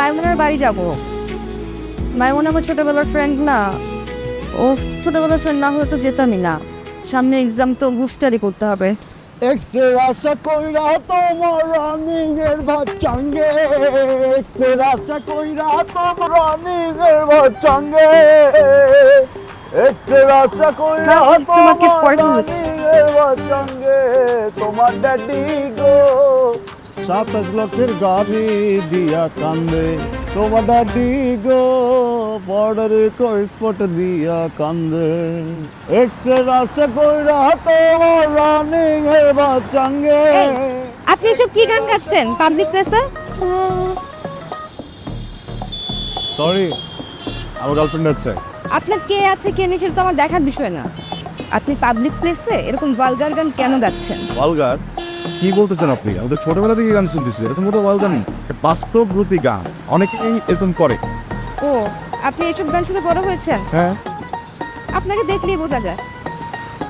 মাইমুনার বাড়ি যাব। মাইমুনা আমার ছোটবেলার ফ্রেন্ড না, ও ছোটবেলার ফ্রেন্ড না হলে তো যেতামই না। সামনে এক্সাম তো গ্রুপ স্টাডি করতে হবে। এক্সের আশা কইরা তোমার রানিংয়ের ভাচ্চাঙ্গে, এক্সের আশা কইরা তোমার রানিংয়ের ভাচ্চাঙ্গে, এক্সের আশা কইরা না, তোমাকে তোমার পরে বলেছি। রানিংয়ের ভাচ্চাঙ্গে, তোমার ড্যাডি গো 27 লক্ষের গাড়ি দিয়া কান্দে, তোমার ড্যাডি গো বর্ডার স্পট দিয়া কান্দে, এক্সের আশা কইরা তোমার রানিং এর বাচ্চাঙ্গে। আপনি এসব কি গান গাচ্ছেন পাবলিক প্লেসে? সরি, আমার গার্লফ্রেন্ড আছে। আপনার কে আছে কে নেই সেটা তো আমার দেখার বিষয় না। আপনি পাবলিক প্লেসে এরকম ভালগার গান কেন গাচ্ছেন? ওয়ালগার কি বলতেছেন আপনি? আমাদের ছোটবেলা থেকে গান শুনতেছি, এরকম কোনো ওয়ালগার নেই, বাস্তবরূপী গান অনেকেই এরকম করে। ও, আপনি এসব গান শুনে বড় হয়েছেন? হ্যাঁ, আপনাকে দেখলেই বোঝা যায়।